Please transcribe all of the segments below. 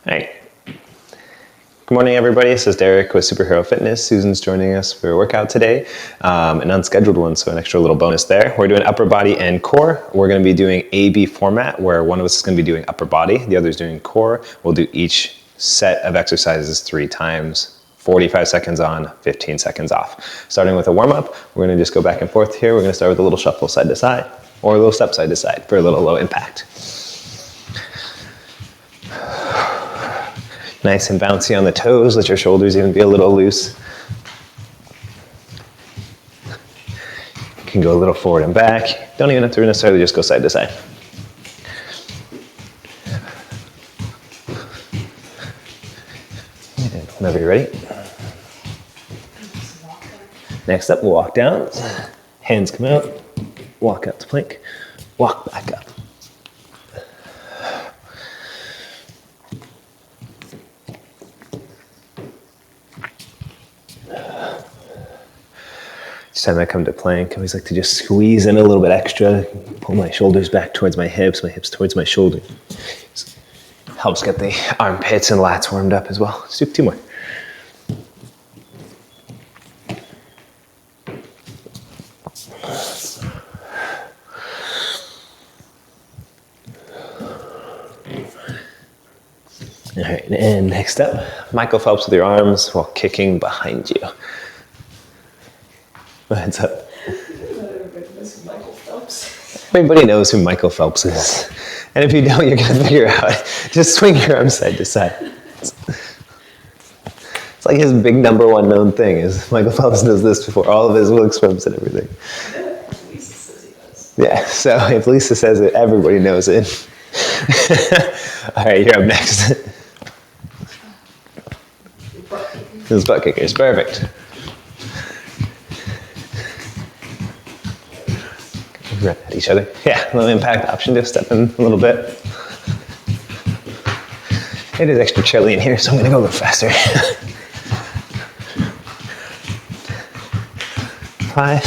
Hey. Good morning, everybody. This is Derek with Superhero Fitness. Susan's joining us for a workout today, an unscheduled one, so an extra little bonus there. We're doing upper body and core. We're going to be doing A-B format, where one of us is going to be doing upper body, the other is doing core. We'll do each set of exercises 3 times, 45 seconds on, 15 seconds off. Starting with a warm-up, we're going to just go back and forth here. We're going to start with a little shuffle side to side, or a little step side to side for a little low impact. Nice and bouncy on the toes. Let your shoulders even be a little loose. You can go a little forward and back. Don't even have to necessarily just go side to side. And whenever you're ready. Next up, we'll walk down. Hands come out. Walk up to plank. Walk back up. Each time I come to plank, I always like to just squeeze in a little bit extra, pull my shoulders back towards my hips towards my shoulders. Helps get the armpits and lats warmed up as well. Let's do 2 more. All right, and next up, Michael Phelps with your arms while kicking behind you. What's up? Everybody knows who Michael Phelps is. And if you don't, you're going to figure out. Just swing your arms side to side. It's like his big #1 known thing is Michael Phelps does this before all of his Wilk swims and everything. Lisa says he does. Yeah, so if Lisa says it, everybody knows it. All right, you're up next. Those butt kickers, perfect. Run at each other. Yeah, low impact option to step in a little bit. It is extra chilly in here, so I'm gonna go a little faster. 5,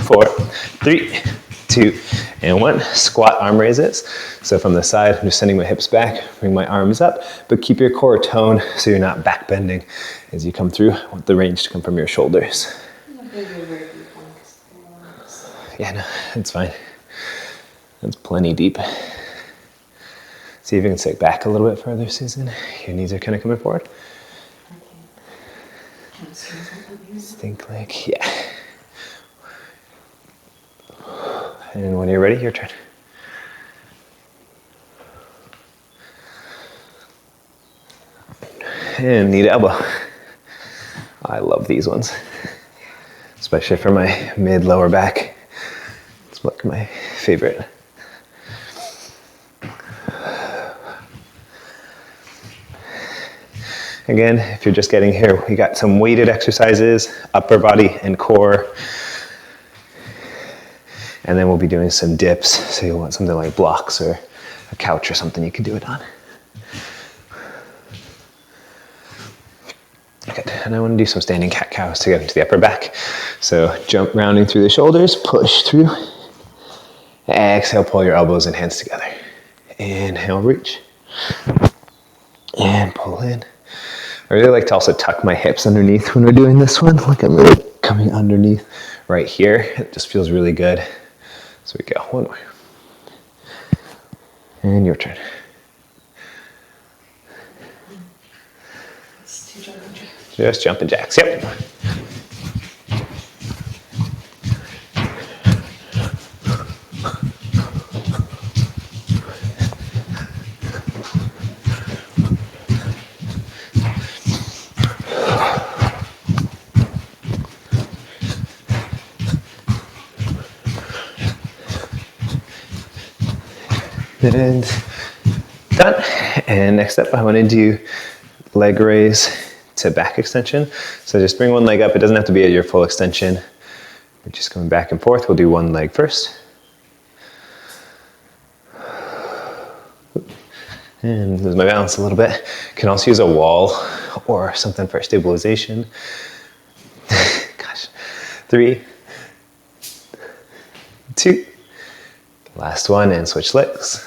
4, 3, 2, and 1. Squat arm raises. So from the side, I'm just sending my hips back, bring my arms up, but keep your core toned so you're not back bending as you come through. I want the range to come from your shoulders. Yeah, no, it's fine. That's plenty deep. See if you can sit back a little bit further, Susan. Your knees are kind of coming forward. Think like, yeah. And when you're ready, your turn. And knee to elbow. I love these ones, especially for my mid-lower back. It's like my favorite. Again, if you're just getting here, we got some weighted exercises, upper body and core. And then we'll be doing some dips. So you'll want something like blocks or a couch or something you can do it on. Good. And I want to do some standing cat-cows to get into the upper back. So jump rounding through the shoulders, push through. Exhale, pull your elbows and hands together. Inhale, reach. And pull in. I really like to also tuck my hips underneath when we're doing this one. Look, I'm really coming underneath right here. It just feels really good. So we go, 1 more. And your turn. Just jumping jacks, yep. And done. And next up, I want to do leg raise to back extension. So just bring one leg up. It doesn't have to be at your full extension. We're just going back and forth. We'll do one leg first. And lose my balance a little bit. Can also use a wall or something for stabilization. Gosh. 3, 2, last one, and switch legs.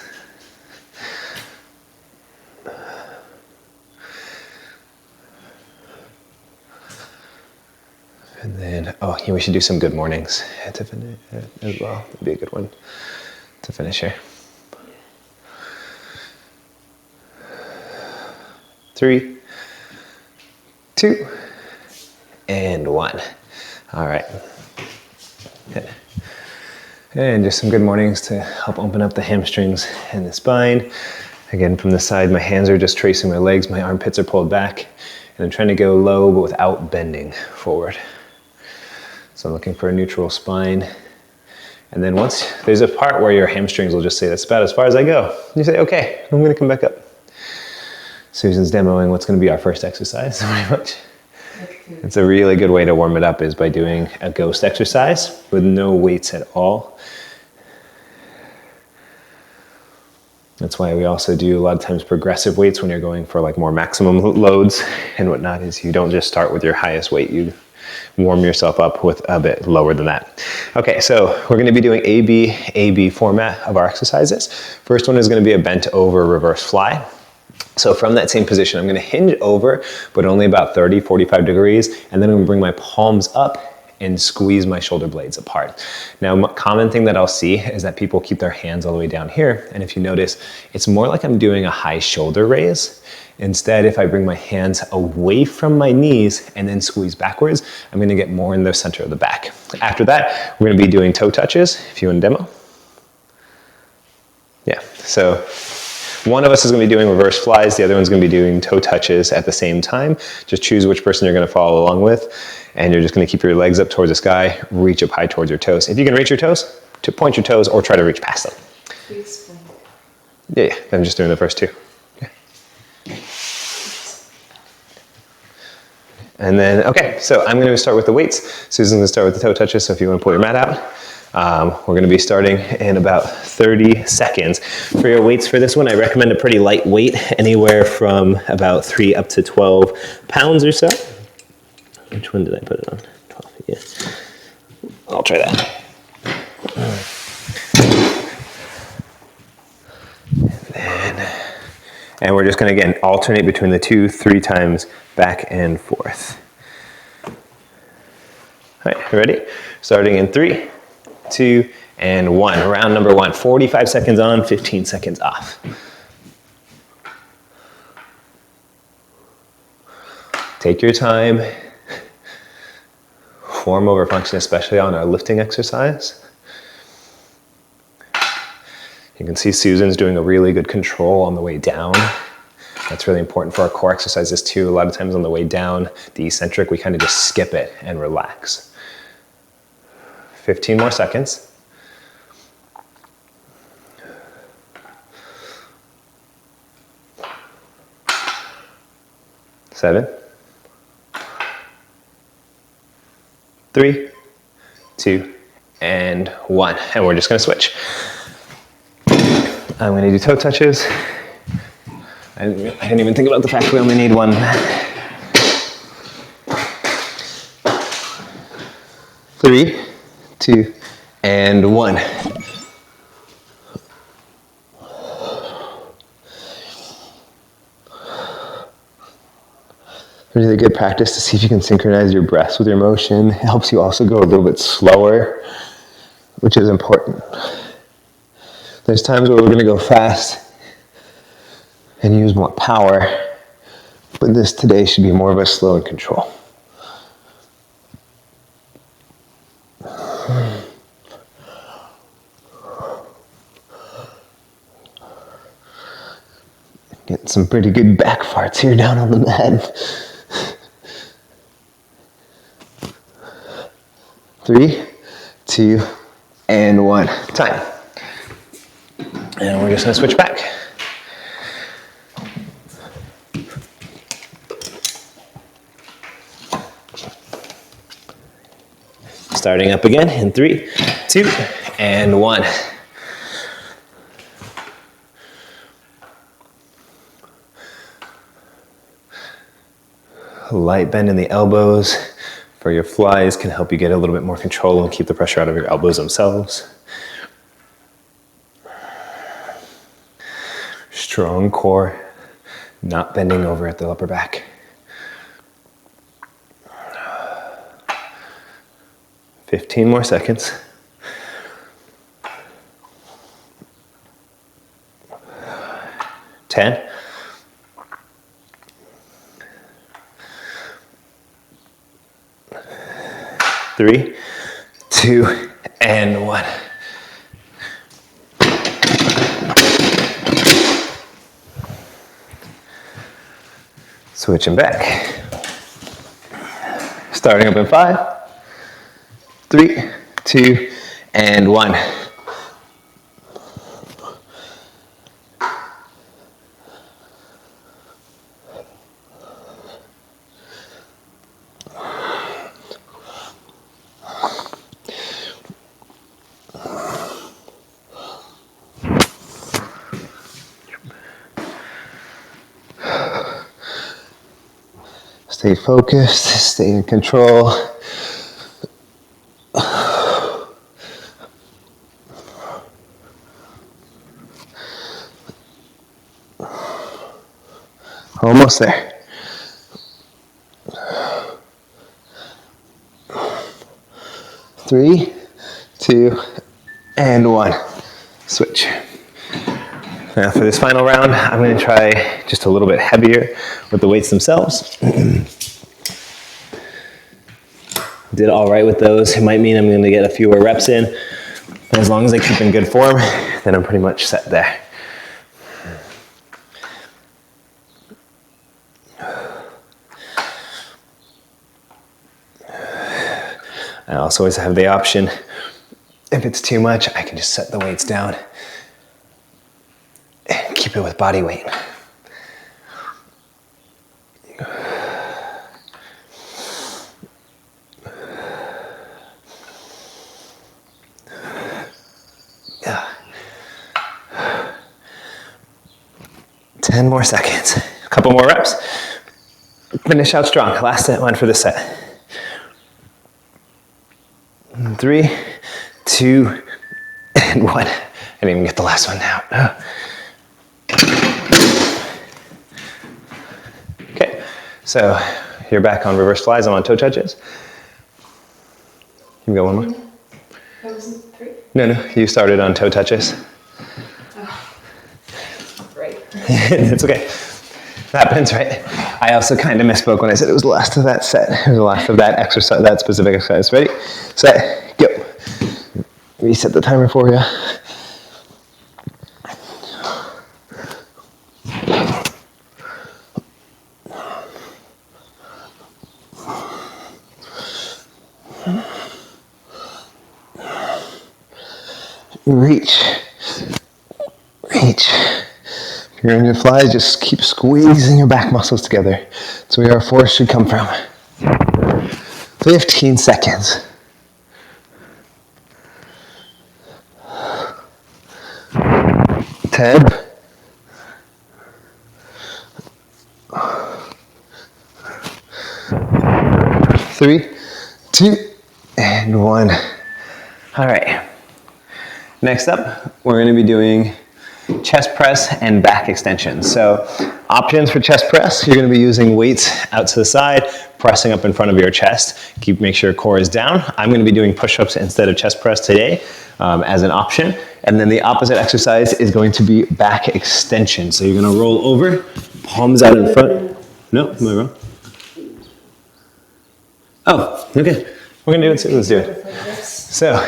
And then, oh, yeah, we should do some good mornings to finish as well. That'd be a good one to finish here. 3, 2, and 1. All right. And just some good mornings to help open up the hamstrings and the spine. Again, from the side, my hands are just tracing my legs, my armpits are pulled back, and I'm trying to go low but without bending forward. So I'm looking for a neutral spine. And then once there's a part where your hamstrings will just say, that's about as far as I go. You say, okay, I'm gonna come back up. Susan's demoing what's gonna be our first exercise, pretty much. It's a really good way to warm it up is by doing a ghost exercise with no weights at all. That's why we also do a lot of times progressive weights when you're going for like more maximum loads and whatnot, is you don't just start with your highest weight, you warm yourself up with a bit lower than that. Okay, so we're gonna be doing AB format of our exercises. First one is gonna be a bent over reverse fly. So from that same position, I'm gonna hinge over, but only about 30, 45 degrees, and then I'm gonna bring my palms up and squeeze my shoulder blades apart. Now, a common thing that I'll see is that people keep their hands all the way down here, and if you notice, it's more like I'm doing a high shoulder raise. Instead, if I bring my hands away from my knees and then squeeze backwards, I'm gonna get more in the center of the back. After that, we're gonna be doing toe touches, if you want to demo. Yeah, so one of us is gonna be doing reverse flies, the other one's gonna be doing toe touches at the same time. Just choose which person you're gonna follow along with, and you're just gonna keep your legs up towards the sky, reach up high towards your toes. If you can reach your toes, to point your toes or try to reach past them. Please. Yeah, I'm just doing the first two. And then, okay, so I'm gonna start with the weights. Susan's gonna start with the toe touches, so if you wanna pull your mat out. We're gonna be starting in about 30 seconds. For your weights for this one, I recommend a pretty light weight, anywhere from about 3 up to 12 pounds or so. Which one did I put it on? 12, yeah. I'll try that. And we're just gonna, again, alternate between the 2, 3 times back and forth. All right, ready? Starting in 3, 2, and 1. Round number 1, 45 seconds on, 15 seconds off. Take your time. Form over function, especially on our lifting exercise. You can see Susan's doing a really good control on the way down. That's really important for our core exercises too. A lot of times on the way down, the eccentric, we kind of just skip it and relax. 15 more seconds. 7, 3, 2, and 1. And we're just gonna switch. I'm gonna do toe touches. I didn't even think about the fact we only need one. 3, 2, and 1. Really good practice to see if you can synchronize your breaths with your motion. It helps you also go a little bit slower, which is important. There's times where we're going to go fast and use more power, but this today should be more of a slow and control. Getting some pretty good back farts here down on the mat. 3, 2, and 1. Time. And we're just gonna switch back. Starting up again in 3, 2, and 1. Light bend in the elbows for your flies can help you get a little bit more control and keep the pressure out of your elbows themselves. Strong core, not bending over at the upper back. 15 more seconds. 10. 3, 2, and 1. Switching back. Starting up in 5, 3, 2, and 1. Stay focused, stay in control. Almost there. 3, 2, and 1. Switch. Now for this final round, I'm going to try just a little bit heavier with the weights themselves. Did all right with those. It might mean I'm going to get a fewer reps in. As long as I keep in good form, then I'm pretty much set there. I also always have the option, if it's too much, I can just set the weights down and keep it with body weight. Yeah. 10 more seconds. A couple more reps. Finish out strong. Last one for the set. 3, 2, and 1. I didn't even get the last one out. Okay, so you're back on reverse flies. I'm on toe touches. You can go one more. That wasn't 3? No, you started on toe touches. Oh. Right. It's okay. That happens, right? I also kind of misspoke when I said it was the last of that set. It was the last of that exercise, that specific exercise. Ready, set, go. Reset the timer for you. Reach. If you're in your flies, just keep squeezing your back muscles together. That's where our force should come from. 15 seconds. 10. 3, 2, and 1. All right. Next up, we're going to be doing chest press and back extensions. So options for chest press, you're going to be using weights out to the side, pressing up in front of your chest. Make sure core is down. I'm going to be doing push-ups instead of chest press today as an option. And then the opposite exercise is going to be back extension. So you're going to roll over, palms out in front. No, am I wrong? Oh, okay. We're going to do it too. Let's do it. So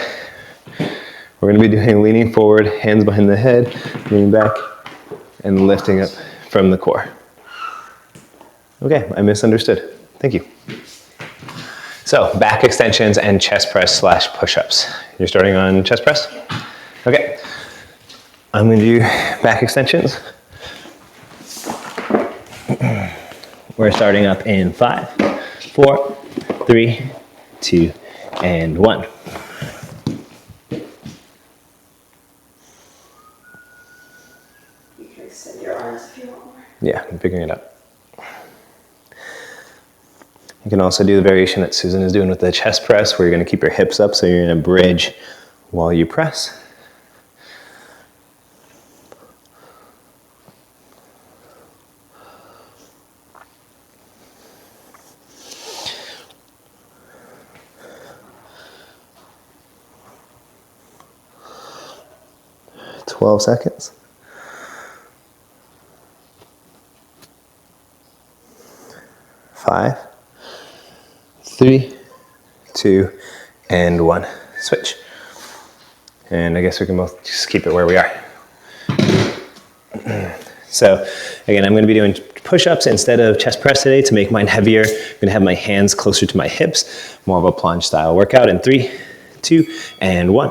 we're going to be doing leaning forward, hands behind the head, leaning back, and lifting up from the core. Okay, I misunderstood. Thank you. So back extensions and chest press / push-ups. You're starting on chest press? Okay. I'm going to do back extensions. We're starting up in 5, 4, 3, 2, and 1. You can extend your arms if you want more. Yeah, I'm figuring it out. You can also do the variation that Susan is doing with the chest press, where you're going to keep your hips up so you're in a bridge while you press. 12 seconds. 5, 3, 2, and 1. Switch. And I guess we can both just keep it where we are. So again, I'm going to be doing push-ups instead of chest press today to make mine heavier. I'm going to have my hands closer to my hips, more of a plunge style workout in 3, 2, and 1.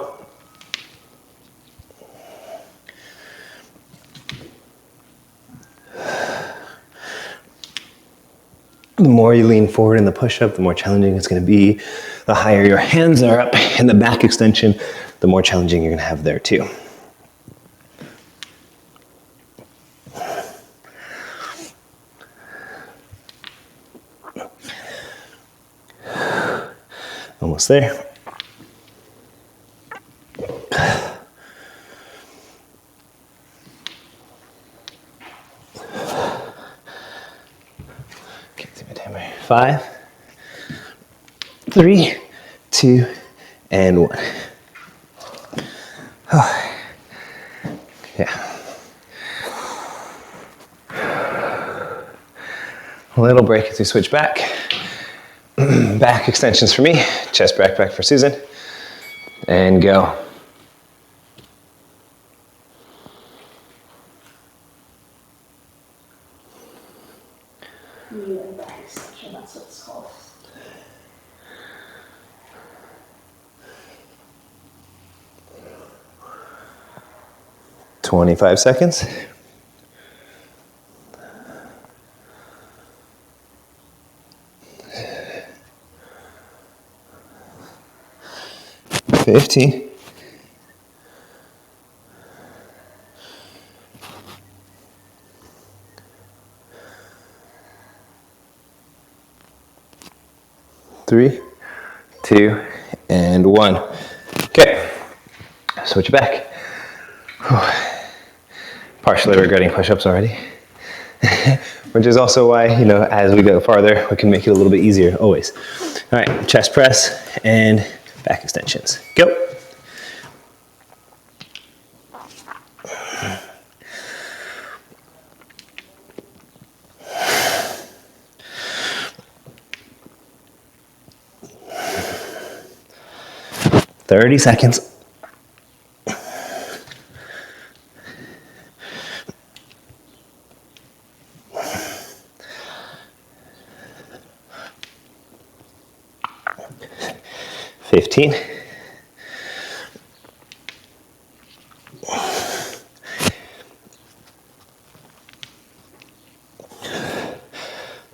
The more you lean forward in the push-up, the more challenging it's going to be. The higher your hands are up in the back extension, the more challenging you're going to have there too. Almost there. Okay, see my timer. 5, 3, 2, and 1. Oh. Yeah. A little break as we switch back. Back extensions for me, chest back for Susan, and go. Knee and back extension, that's what it's called. "25 seconds. 15. 3, 2, and 1. Okay, switch it back. Whew. Partially regretting push-ups already. Which is also why, as we go farther, we can make it a little bit easier, always. All right, chest press and back extensions. Go. "30 seconds. 15.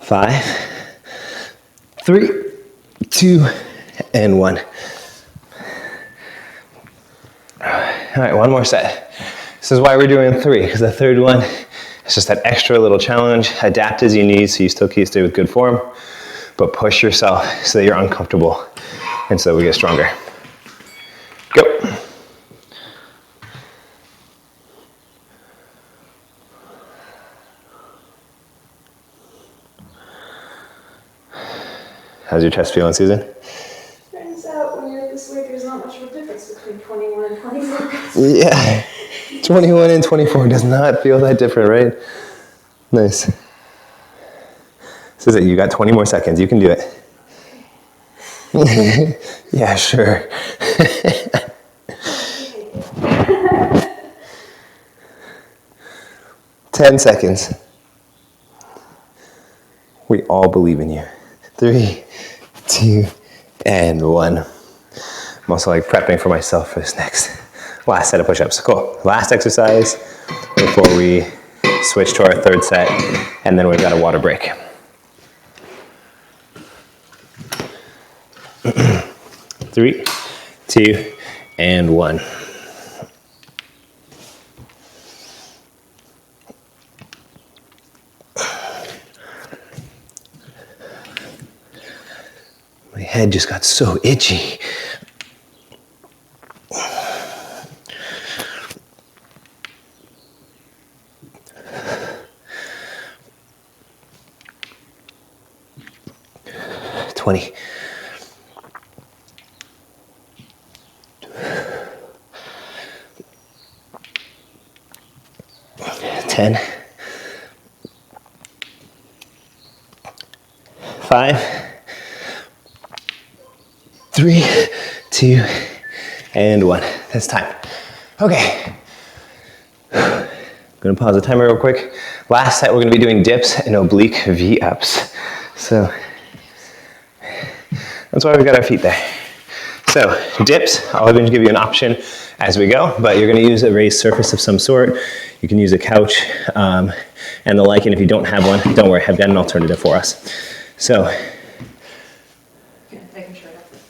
5, 3, 2, and 1. All right, one more set. This is why we're doing 3, because the third one is just that extra little challenge. Adapt as you need so you still stay with good form, but push yourself so that you're uncomfortable and so we get stronger. Go. How's your chest feeling, Susan? Turns out when you're this weight, there's not much of a difference between 21 and 24. Yeah, 21 and 24 does not feel that different, right? Nice. Susan, you got 20 more seconds. You can do it. Yeah, sure. 10 seconds. We all believe in you. 3, 2, and 1. I'm also prepping for myself for this last set of push-ups. Cool. Last exercise before we switch to our third set, and then we've got a water break. 3, 2, and 1. My head just got so itchy. "20. 10, 5, 3, 2, and 1. That's time. Okay. I'm gonna pause the timer real quick. Last set, we're gonna be doing dips and oblique V-ups. So that's why we got our feet there. So dips, I'll even give you an option as we go, but you're gonna use a raised surface of some sort. You can use a couch and the like, and if you don't have one, don't worry, I've got an alternative for us. So,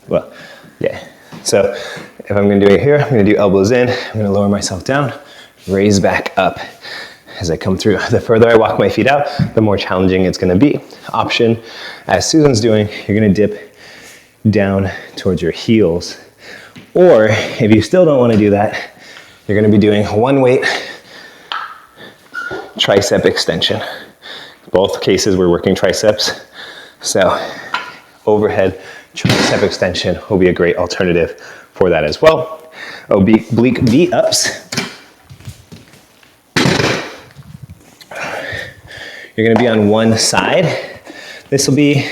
well, yeah. So if I'm gonna do it here, I'm gonna do elbows in, I'm gonna lower myself down, raise back up as I come through. The further I walk my feet out, the more challenging it's gonna be. Option, as Susan's doing, you're gonna dip down towards your heels. Or if you still don't wanna do that, you're gonna be doing one weight tricep extension. Both cases we're working triceps. So overhead tricep extension will be a great alternative for that as well. Oblique V-ups. You're gonna be on one side. This will be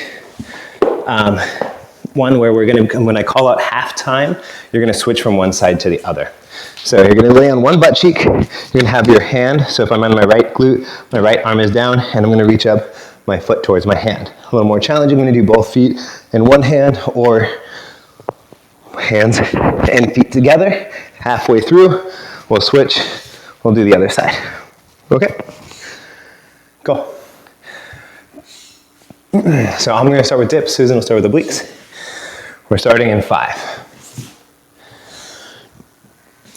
one where we're gonna, when I call out half time, you're gonna switch from one side to the other. So you're gonna lay on one butt cheek, you're gonna have your hand, so if I'm on my right glute, my right arm is down, and I'm gonna reach up my foot towards my hand. A little more challenging, I'm gonna do both feet in one hand, or hands and feet together. Halfway through, we'll switch, we'll do the other side. Okay? Go. So I'm gonna start with dips, Susan will start with obliques. We're starting in 5.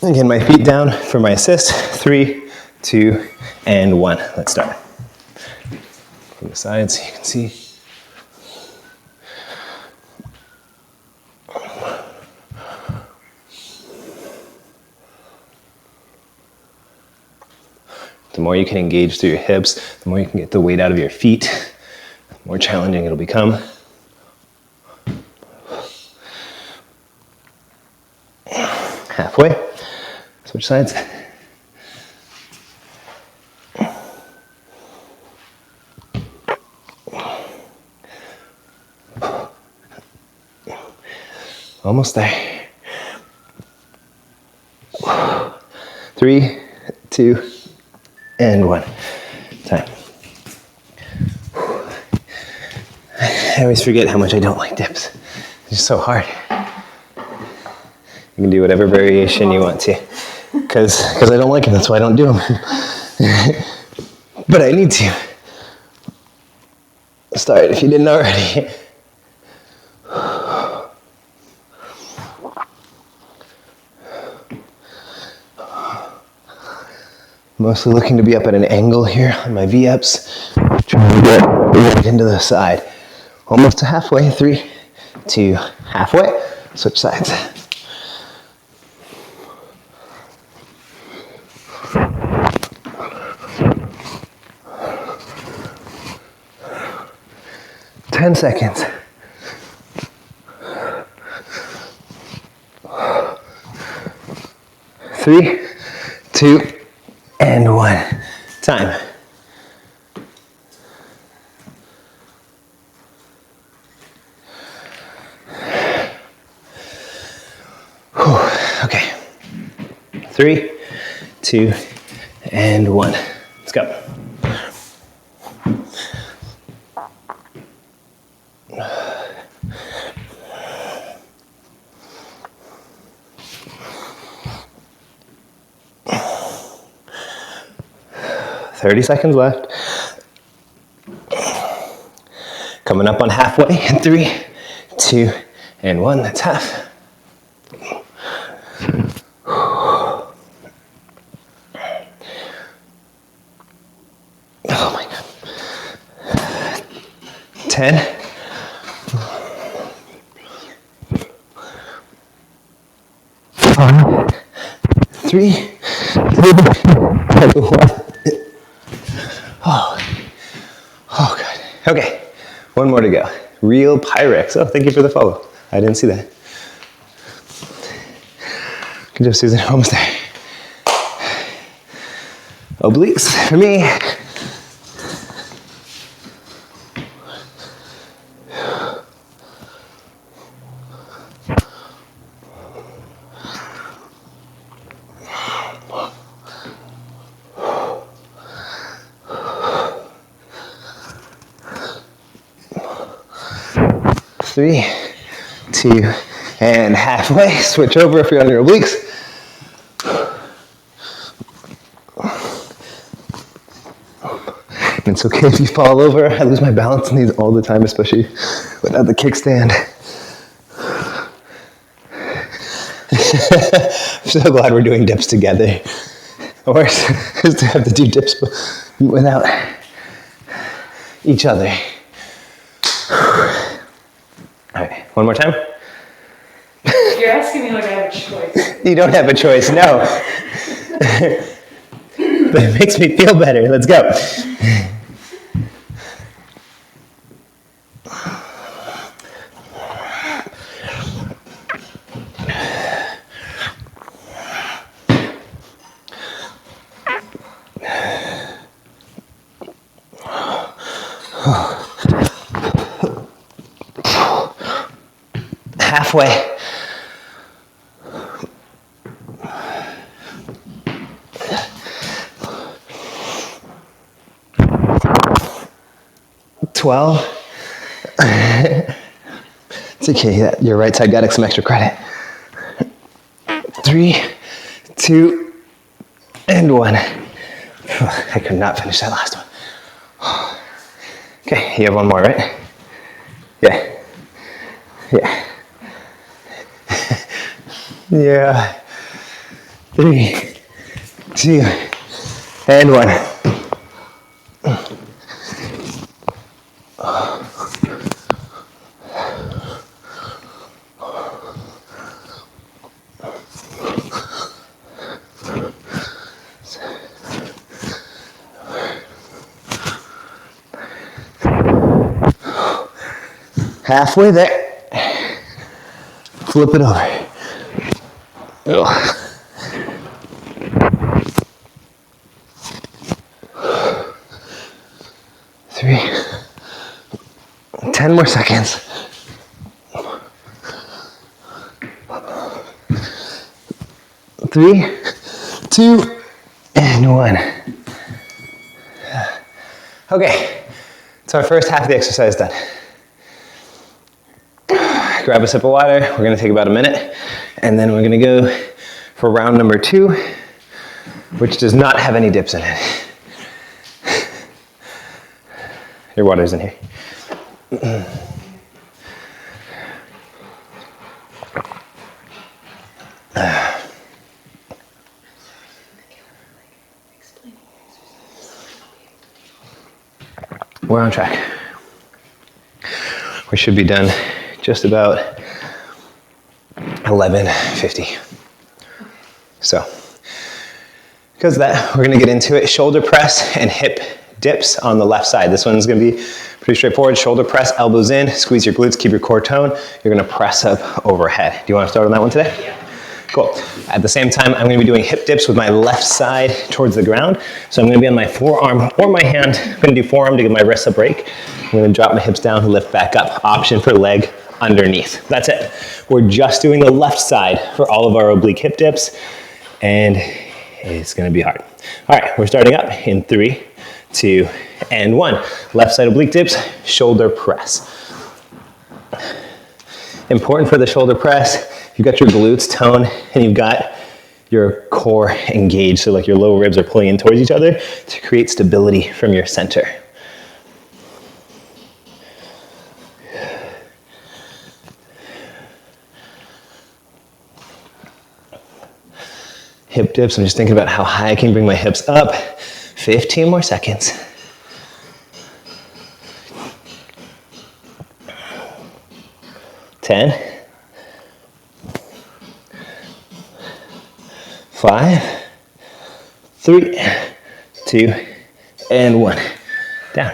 Again, my feet down for my assist. 3, 2, and 1. Let's start. From the side so you can see. The more you can engage through your hips, the more you can get the weight out of your feet, the more challenging it'll become. Halfway. Switch sides. Almost there. 3, 2, and 1. Time. I always forget how much I don't like dips. It's just so hard. You can do whatever variation you want to. Because I don't like them, that's why I don't do them. But I need to. Start if you didn't already. Mostly looking to be up at an angle here on my V-ups. Trying to get right into the side. Almost to halfway. 3, 2, halfway. Switch sides. Ten seconds. 3, 2, and 1. Time. Whew. Okay. 3, 2, and 1. Let's go. Thirty seconds left. Coming up on halfway. 3, 2, and 1. That's half. Oh my God. 10. 5, 3, 2, 1. Oh, God. Okay, one more to go. Real Pyrex. Oh, thank you for the follow. I didn't see that. Good job, Susan. Almost there. obliques for me. Three, two, and halfway. Switch over if you're on your obliques. And it's okay if you fall over. I lose my balance on these all the time, especially without the kickstand. I'm so glad we're doing dips together. Worse is to have to do dips without each other. All right, one more time. You're asking me like I have a choice. You don't have a choice, no. But it makes me feel better. Let's go. Halfway. It's okay, your right side got some extra credit. 3, 2, and 1. I could not finish that last one. Okay, you have one more, right? Yeah. Yeah. Yeah. 3, 2, and 1. Halfway there. Flip it over. Ugh. Three. 10 more seconds. 3, 2, and 1. Okay, so our first half of the exercise done. Grab a sip of water. We're gonna take about a minute, and then we're gonna go for round number 2, which does not have any dips in it. Your water's in here. We're on track. We should be done just about 11:50. So, because of that, we're gonna get into it. Shoulder press and hip dips on the left side. This one's gonna be pretty straightforward. Shoulder press, elbows in, squeeze your glutes, keep your core toned. You're gonna press up overhead. Do you wanna start on that one today? Yeah. Cool. At the same time, I'm gonna be doing hip dips with my left side towards the ground. So I'm gonna be on my forearm or my hand. I'm gonna do forearm to give my wrists a break. I'm gonna drop my hips down, lift back up. Option for leg underneath. That's it. We're just doing the left side for all of our oblique hip dips, and it's gonna be hard. All right, we're starting up in 3, 2, and 1. Left side oblique dips, shoulder press. Important for the shoulder press, you've got your glutes toned and you've got your core engaged, so like your lower ribs are pulling in towards each other to create stability from your center. Hip dips, I'm just thinking about how high I can bring my hips up. 15 more seconds. 10, 5, 3, 2, and 1. Down.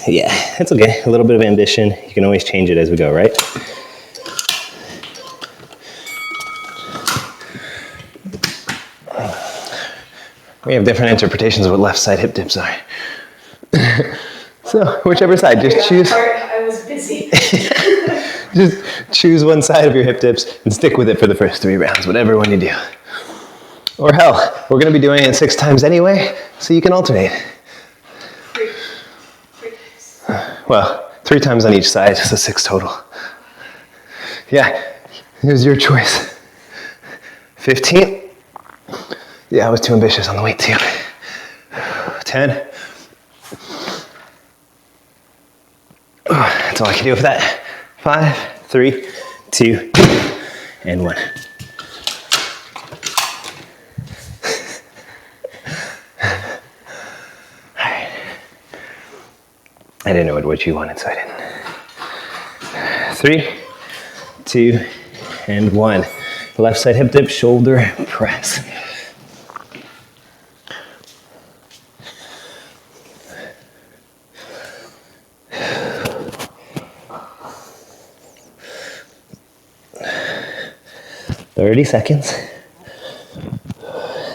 Yeah, it's okay. A little bit of ambition. You can always change it as we go, right? We have different interpretations of what left side hip dips are. So whichever side, just choose. I was busy. Just choose one side of your hip dips and stick with it for the first 3 rounds, whatever one you do. Or hell, we're gonna be doing it 6 times anyway, so you can alternate. 3 times. Well, 3 times on each side, so 6 total. Yeah, here's your choice. 15. Yeah, I was too ambitious on the weight too. 10. That's all I can do with that. 5, 3, 2, and 1. Alright. I didn't know what you wanted, so I didn't. 3, 2, and 1. Left side hip dip, shoulder press. "30 seconds.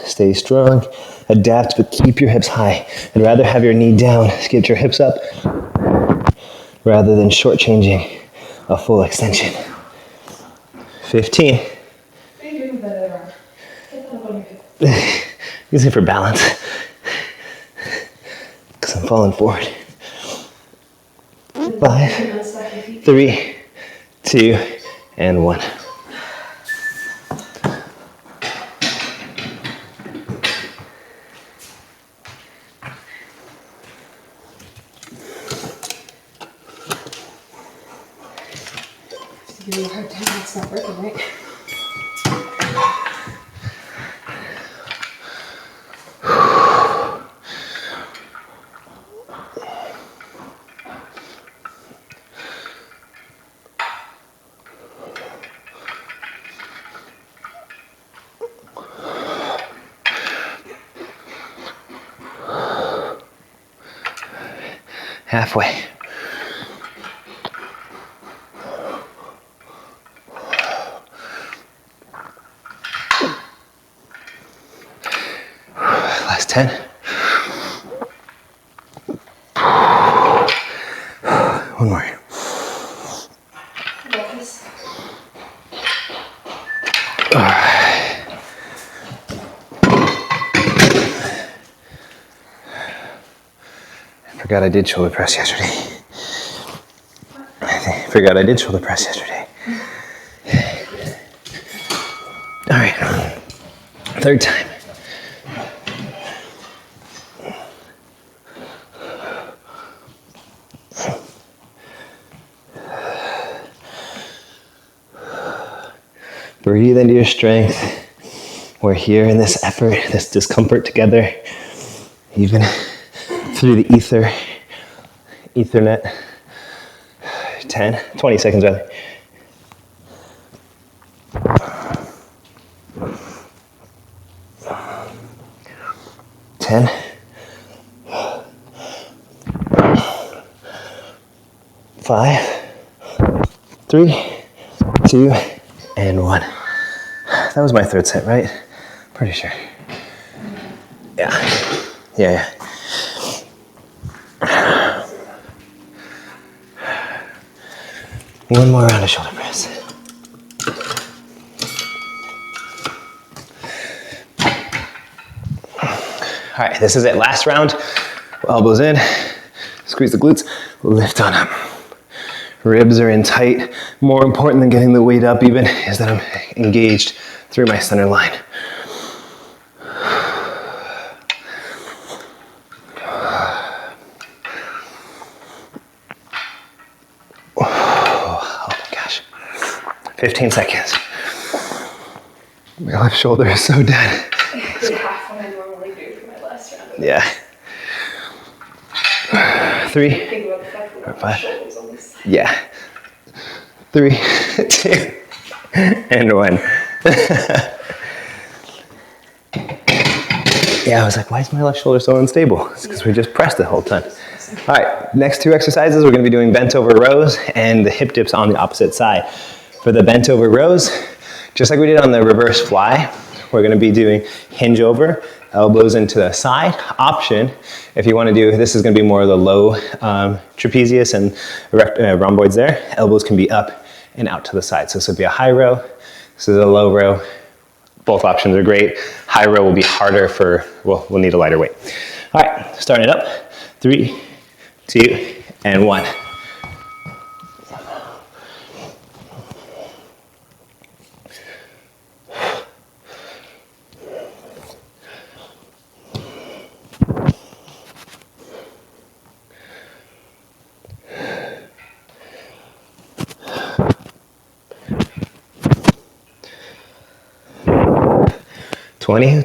Stay strong, adapt, but keep your hips high. I'd rather have your knee down, get your hips up, rather than shortchanging a full extension. 15. What are you doing with that other arm? Get that up on your hip. Use it for balance. Because I'm falling forward. 5, 3, 2, and 1. Give you a hard time, it's not working, right? Halfway. Last 10. One more. I forgot I did shoulder press yesterday. Forgot I did shoulder press yesterday. All right, 3rd time. Breathe into your strength. We're here in this effort, this discomfort together, even through the Ethernet. 20 seconds rather. 10. 5, 3, 2, and 1. That was my 3rd set, right? Pretty sure. Yeah. One more round of shoulder press. All right, this is it. Last round. Elbows in, squeeze the glutes, lift on up. Ribs are in tight. More important than getting the weight up even is that I'm engaged through my center line. Oh my gosh. 15 seconds. My left shoulder is so dead. I did half what I normally do for my last round. Yeah. 3, Think about the fact that my 5. shoulders on this side. Yeah. 3, 2, and 1. Yeah, I was like, why is my left shoulder so unstable? It's because we just pressed the whole time. All right, next 2 exercises, we're gonna be doing bent over rows and the hip dips on the opposite side. For the bent over rows, just like we did on the reverse fly, we're gonna be doing hinge over, elbows into the side. Option, if you wanna do, this is gonna be more of the low trapezius and rhomboids there. Elbows can be up and out to the side. So this would be a high row, this is a low row. Both options are great. High row will be harder for, well, we'll need a lighter weight. All right, starting it up. 3, 2, and 1.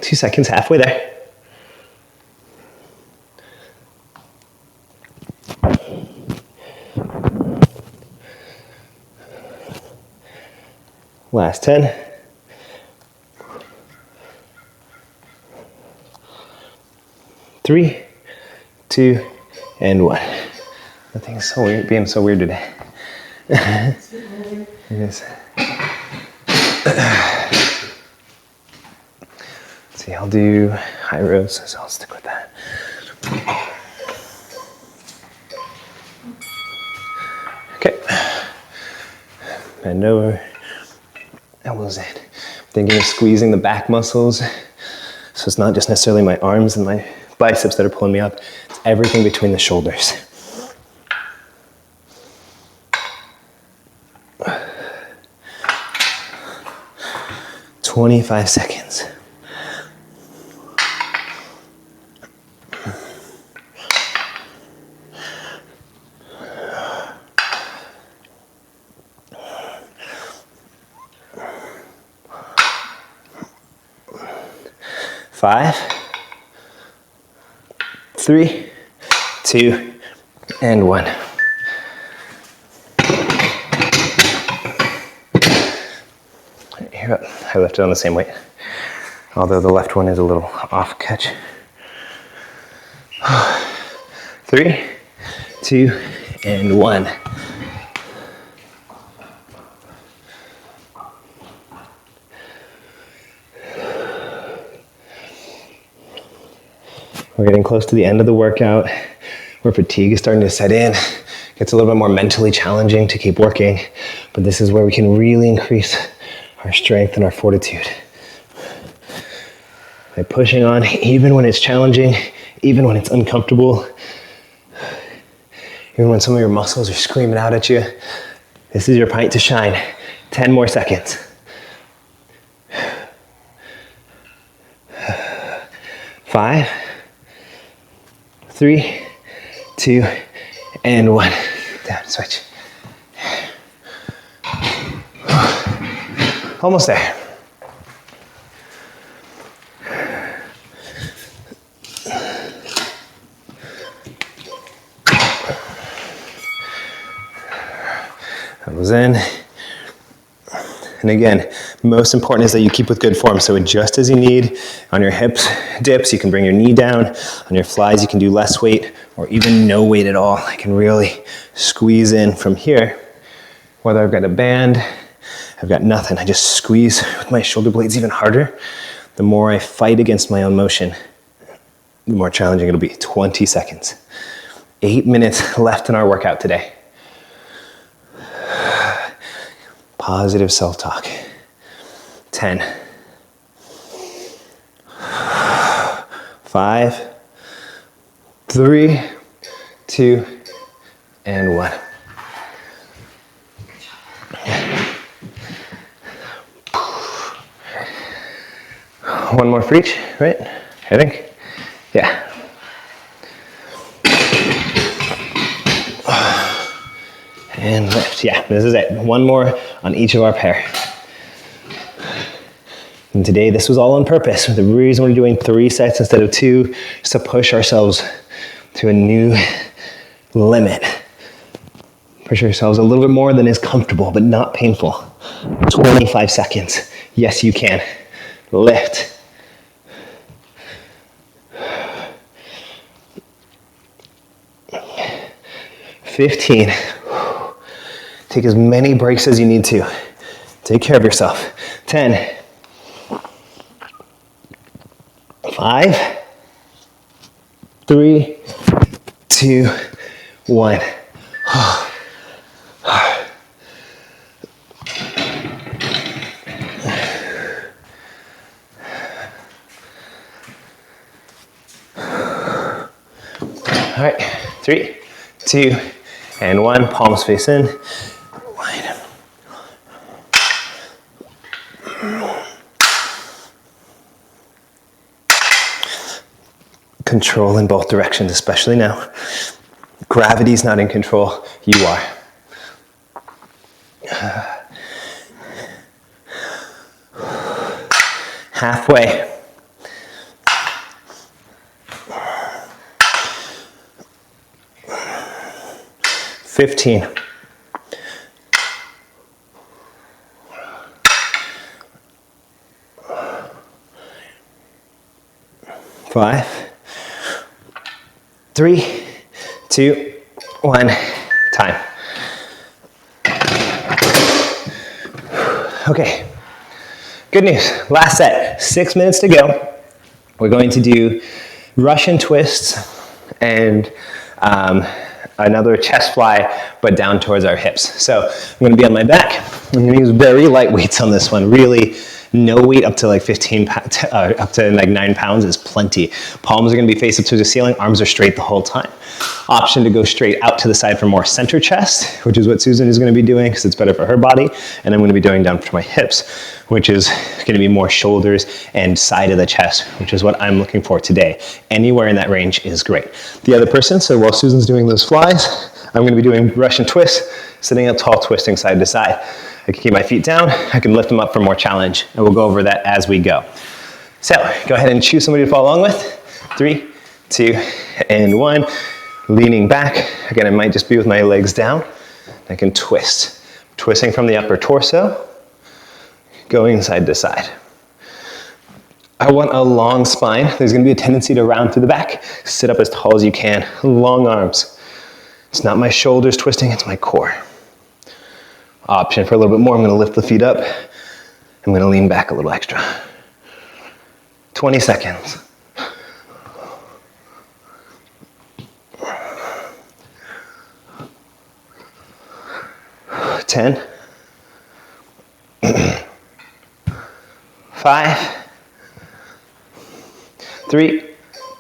Two seconds, halfway there. Last 10. 3, 2, and 1. That thing is so weird, being so weird today. It is. See, I'll do high rows, so I'll stick with that. Okay. Bend over, elbows in. Thinking of squeezing the back muscles. So it's not just necessarily my arms and my biceps that are pulling me up, it's everything between the shoulders. "25 seconds. Five, 3, 2, and 1. Here, I left it on the same weight, although the left one is a little off catch. 3, 2, and 1. We're getting close to the end of the workout where fatigue is starting to set in. It's a little bit more mentally challenging to keep working, but this is where we can really increase our strength and our fortitude. By pushing on, even when it's challenging, even when it's uncomfortable, even when some of your muscles are screaming out at you, this is your pint to shine. 10 more seconds. 5, 3, 2, and 1. Down, switch. Almost there. That was in. And again, most important is that you keep with good form. So adjust as you need. On your hips, dips, you can bring your knee down. On your flies, you can do less weight or even no weight at all. I can really squeeze in from here. Whether I've got a band, I've got nothing. I just squeeze with my shoulder blades even harder. The more I fight against my own motion, the more challenging it'll be. 20 seconds. 8 minutes left in our workout today. Positive self-talk. 10. 5, 3, 2, and 1. One more for each, right? I think. Yeah. And lift. Yeah, this is it. One more on each of our pair. And today, this was all on purpose. The reason we're doing 3 sets instead of 2 is to push ourselves to a new limit. Push ourselves a little bit more than is comfortable, but not painful. 25 seconds. Yes, you can. Lift. "15. Take as many breaks as you need to. Take care of yourself. 10. 5, 3, 2, 1. All right, 3, 2, and 1. Palms face in. Wide. Control in both directions, especially now. Gravity's not in control, you are. Halfway. Fifteen. 5, 3, 2, 1, time. Okay, good news. Last set, 6 minutes to go. We're going to do Russian twists and another chest fly, but down towards our hips. So I'm gonna be on my back. I'm gonna use very light weights on this one. Really, no weight up to like 9 pounds is plenty. Palms are gonna be face up to the ceiling, arms are straight the whole time. Option to go straight out to the side for more center chest, which is what Susan is gonna be doing because it's better for her body. And I'm gonna be doing down for my hips, which is gonna be more shoulders and side of the chest, which is what I'm looking for today. Anywhere in that range is great. The other person, so while Susan's doing those flies, I'm gonna be doing Russian twists, sitting up tall, twisting side to side. I can keep my feet down, I can lift them up for more challenge, and we'll go over that as we go. So, go ahead and choose somebody to follow along with. 3, 2, and 1. Leaning back. Again, I might just be with my legs down. I can twist. Twisting from the upper torso, going side to side. I want a long spine. There's gonna be a tendency to round through the back. Sit up as tall as you can, long arms. It's not my shoulders twisting, it's my core. Option for a little bit more, I'm gonna lift the feet up. I'm gonna lean back a little extra. 20 seconds. 10. 5, 3,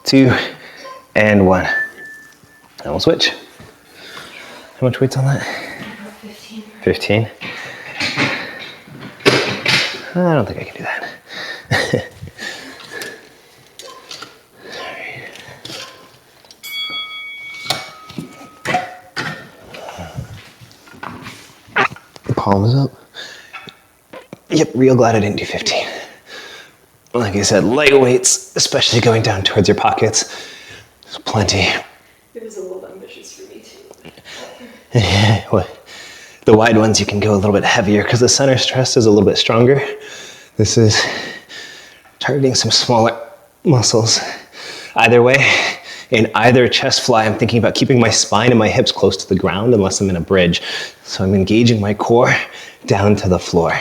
2, and 1. And we'll switch. How much weight's on that? 15. 15. I don't think I can do that. Palms up. Yep, real glad I didn't do 15. Like I said, light weights, especially going down towards your pockets. There's plenty. It was a little ambitious for me too. Well, the wide ones you can go a little bit heavier because the center stress is a little bit stronger. This is targeting some smaller muscles. Either way, in either chest fly, I'm thinking about keeping my spine and my hips close to the ground unless I'm in a bridge. So I'm engaging my core down to the floor.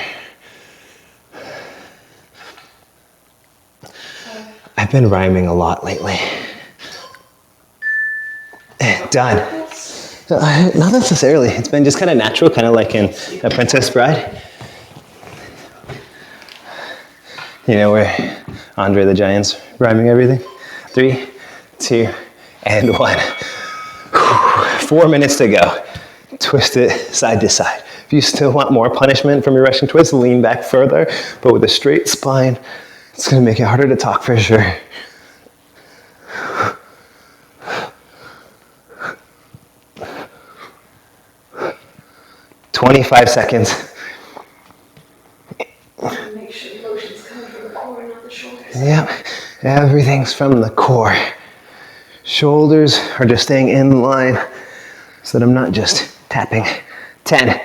I've been rhyming a lot lately. Done. Not necessarily. It's been just kind of natural, kind of like in A Princess Bride. You know, where Andre the Giant's rhyming everything. 3, 2, and 1. 4 minutes to go. Twist it side to side. If you still want more punishment from your Russian twist, lean back further, but with a straight spine, it's gonna make it harder to talk for sure. "25 seconds. Make sure the motion's coming from the core, not the shoulders. Yep, everything's from the core. Shoulders are just staying in line so that I'm not just tapping. 10.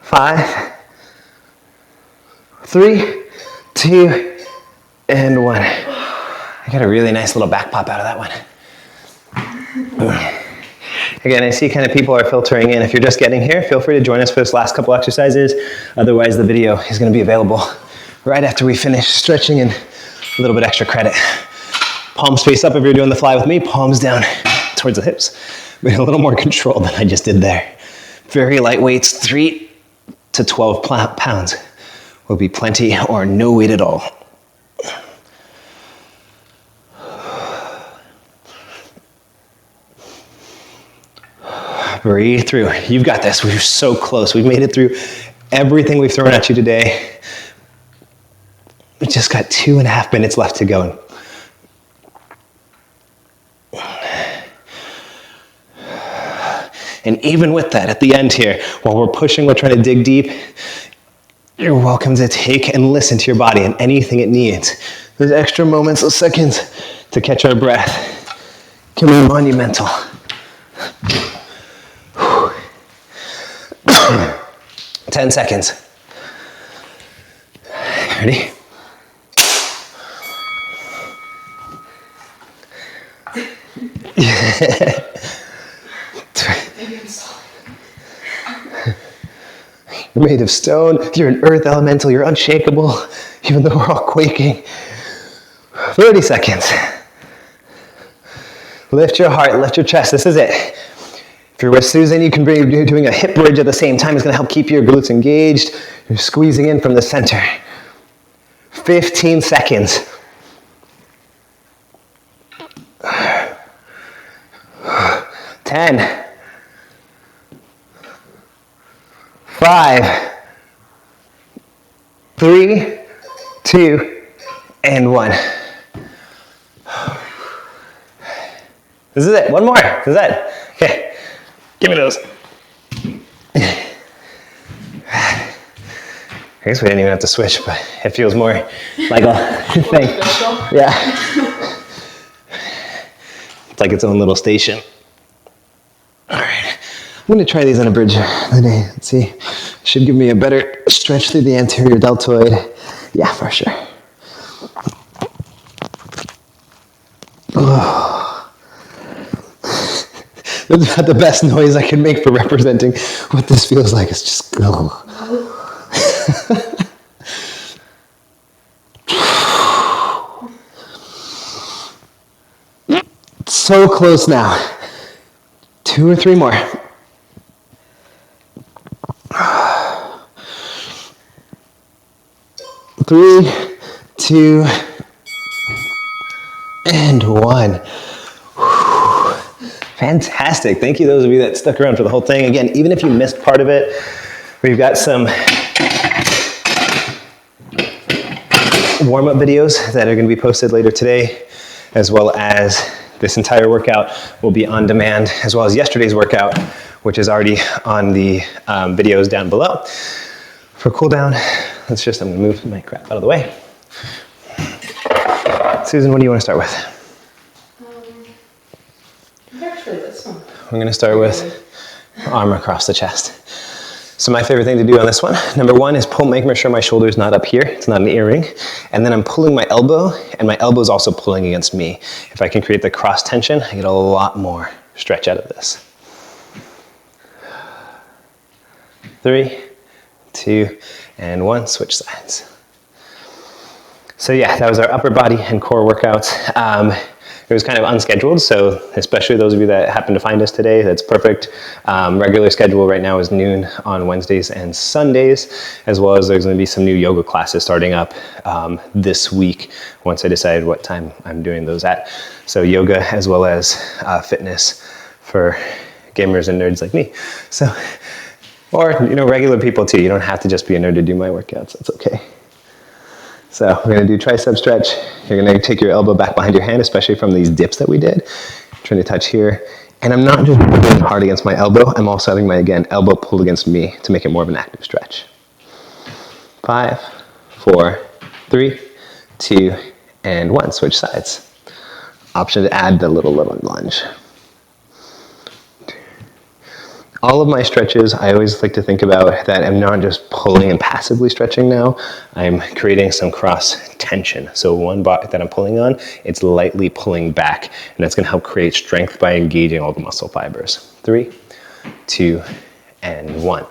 5, 3, 2, and 1. I got a really nice little back pop out of that one. Again, I see kind of people are filtering in. If you're just getting here, feel free to join us for this last couple exercises. Otherwise, the video is going to be available right after we finish stretching and a little bit extra credit. Palms face up if you're doing the fly with me, palms down towards the hips. With a little more control than I just did there. Very light weights, 3 to 12 pounds will be plenty or no weight at all. Breathe through. You've got this. We're so close. We've made it through everything we've thrown at you today. We just got 2.5 minutes left to go. And even with that, at the end here, while we're pushing, we're trying to dig deep, you're welcome to take and listen to your body and anything it needs. Those extra moments, those seconds to catch our breath can be monumental. 10 seconds. Ready? You're made of stone. You're an earth elemental. You're unshakable, even though we're all quaking. 30 seconds. Lift your heart, lift your chest. This is it. If you're with Susan, you can be doing a hip bridge at the same time. It's going to help keep your glutes engaged. You're squeezing in from the center. 15 seconds. 10. 5. 3, 2, and 1. This is it. One more. This is it. Okay. Give me those. I guess we didn't even have to switch, but it feels more like a thing. Yeah. It's like its own little station. All right. I'm going to try these on a bridge today. Let's see. Should give me a better stretch through the anterior deltoid. Yeah, for sure. Oh. That's about the best noise I can make for representing what this feels like. It's just go. So close now. 2 or 3 more. Three, 2, and 1. Fantastic. Thank you those of you that stuck around for the whole thing. Again, even if you missed part of it, we've got some warm-up videos that are going to be posted later today, as well as this entire workout will be on demand, as well as yesterday's workout, which is already on the videos down below. For cool down, I'm going to move my crap out of the way. Susan, what do you want to start with? Actually, this one. I'm going to start with arm across the chest. So my favorite thing to do on this one, number 1 is making sure my shoulder's not up here. It's not an earring. And then I'm pulling my elbow, and my elbow is also pulling against me. If I can create the cross tension, I get a lot more stretch out of this. 3, 2, and 1. Switch sides. So yeah, that was our upper body and core workouts. It was kind of unscheduled, so especially those of you that happen to find us today, that's perfect. Regular schedule right now is noon on Wednesdays and Sundays, as well as there's going to be some new yoga classes starting up this week once I decide what time I'm doing those at. So yoga as well as fitness for gamers and nerds like me. So, or regular people too. You don't have to just be a nerd to do my workouts. That's okay. So we're going to do tricep stretch. You're going to take your elbow back behind your hand, especially from these dips that we did. Trying to touch here. And I'm not just pulling hard against my elbow. I'm also having my, again, elbow pulled against me to make it more of an active stretch. 5, 4, 3, 2, and 1. Switch sides. Option to add the little lunge. all of my stretches, I always like to think about that I'm not just pulling and passively stretching now. I'm creating some cross tension. So one bar that I'm pulling on, it's lightly pulling back, and that's gonna help create strength by engaging all the muscle fibers. 3, 2, and 1.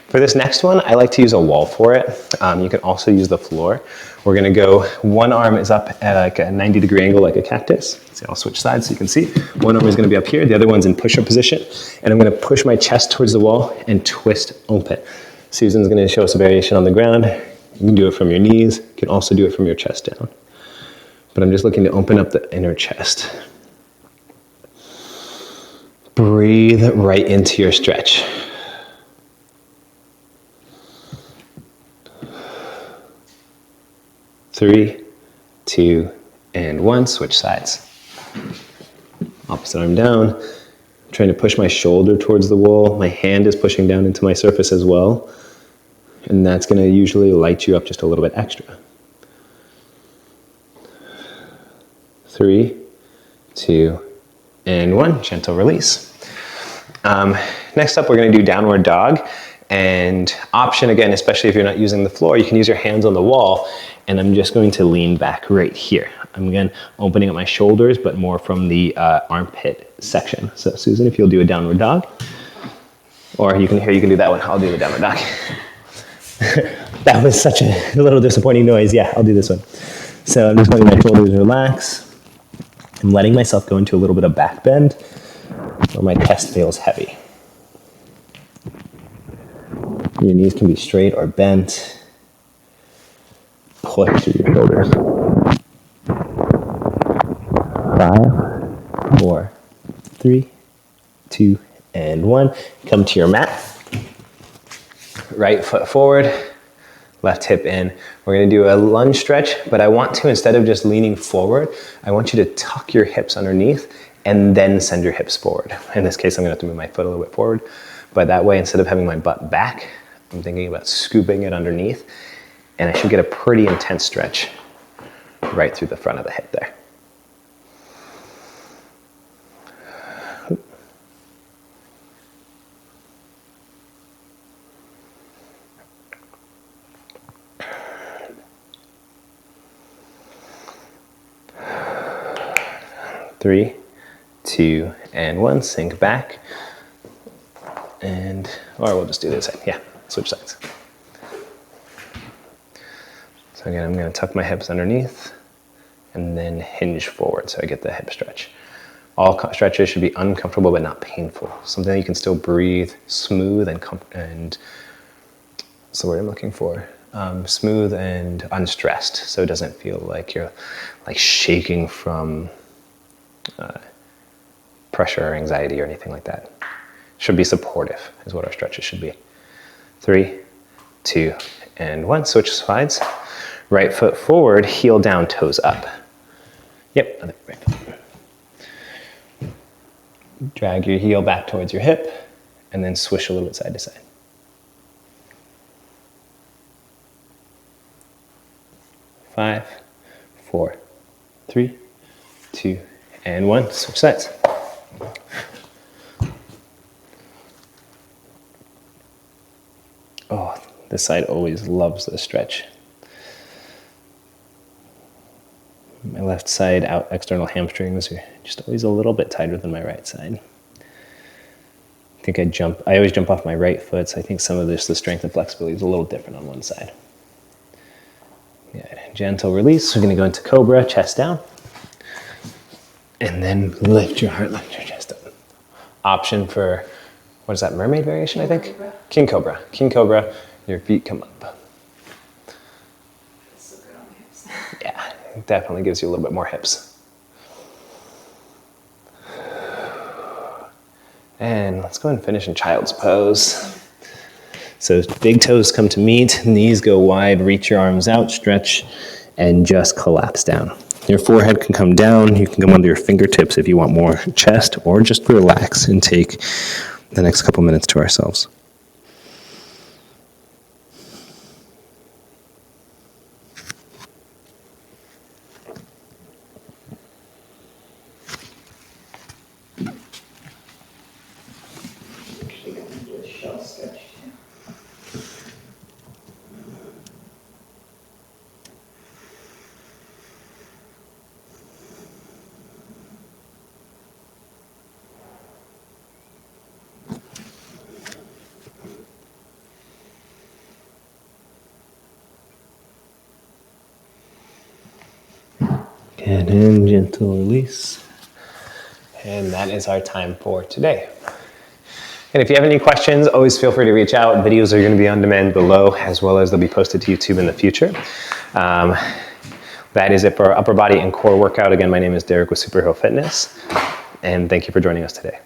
For this next one, I like to use a wall for it. You can also use the floor. We're gonna go, one arm is up at like a 90-degree angle like a cactus. So I'll switch sides so you can see. One arm is gonna be up here, the other one's in push-up position, and I'm gonna push my chest towards the wall and twist open. Susan's gonna show us a variation on the ground. You can do it from your knees, you can also do it from your chest down. But I'm just looking to open up the inner chest. Breathe right into your stretch. 3, 2, and 1. Switch sides. Opposite arm down. I'm trying to push my shoulder towards the wall. My hand is pushing down into my surface as well. And that's going to usually light you up just a little bit extra. 3, 2, and 1. Gentle release. Next up, we're going to do downward dog. And option, again, especially if you're not using the floor, you can use your hands on the wall. And I'm just going to lean back right here. I'm again opening up my shoulders, but more from the armpit section. So Susan, if you'll do a downward dog. Or you can do that one. I'll do the downward dog. That was such a little disappointing noise. Yeah, I'll do this one. So I'm just letting my shoulders relax. I'm letting myself go into a little bit of back bend where my chest feels heavy. Your knees can be straight or bent. Push through your shoulders. 5, 4, 3, 2, and 1. Come to your mat. Right foot forward, left hip in. We're gonna do a lunge stretch, but I want to, instead of just leaning forward, I want you to tuck your hips underneath and then send your hips forward. In this case, I'm gonna have to move my foot a little bit forward, but that way, instead of having my butt back, I'm thinking about scooping it underneath, and I should get a pretty intense stretch right through the front of the hip there. Three, 2, and 1. Sink back. And, or we'll just do this side. Yeah, switch sides. So again, I'm going to tuck my hips underneath and then hinge forward so I get the hip stretch. All stretches should be uncomfortable but not painful. Something that you can still breathe, smooth and what's the word I'm looking for? Smooth and unstressed, so it doesn't feel like you're like shaking from pressure or anxiety or anything like that. Should be supportive is what our stretches should be. 3, 2, and 1. Switch sides. Right foot forward, heel down, toes up. Yep, right foot. Drag your heel back towards your hip and then swish a little bit side to side. 5, 4, 3, 2, and 1. Switch sides. Oh, this side always loves this stretch. My left side out external hamstrings are just always a little bit tighter than my right side. I always jump off my right foot, so I think some of this, the strength and flexibility is a little different on one side. Good. Gentle release. We're going to go into Cobra, chest down. And then lift your heart, lift your chest up. Option for, what is that, mermaid variation, I think? Cobra. King Cobra. King Cobra, your feet come up. So good on the hips. Yeah, it definitely gives you a little bit more hips. And let's go ahead and finish in child's pose. So big toes come to meet, knees go wide, reach your arms out, stretch, and just collapse down. Your forehead can come down, you can come under your fingertips if you want more chest, or just relax and take the next couple minutes to ourselves. And in, gentle release. And that is our time for today. And if you have any questions, always feel free to reach out. Videos are going to be on demand below, as well as they'll be posted to YouTube in the future. That is it for our upper body and core workout. Again, my name is Derek with Superhero Fitness, and thank you for joining us today.